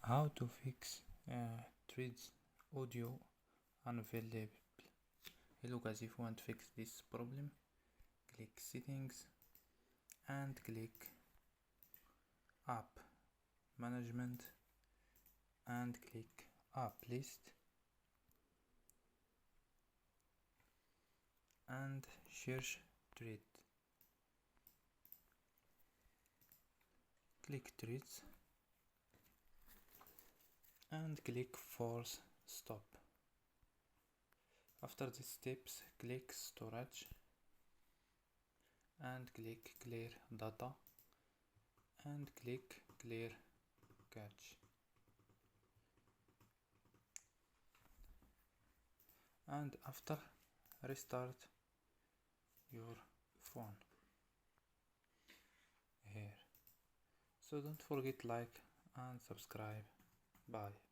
How to fix threads audio unavailable. Hello guys, if you want to fix this problem, click settings and click app management and click app list and search thread. Click threads and click force stop. After these steps, click storage and click clear data and click clear cache, and after restart your phone here. So don't forget like and subscribe. Bye.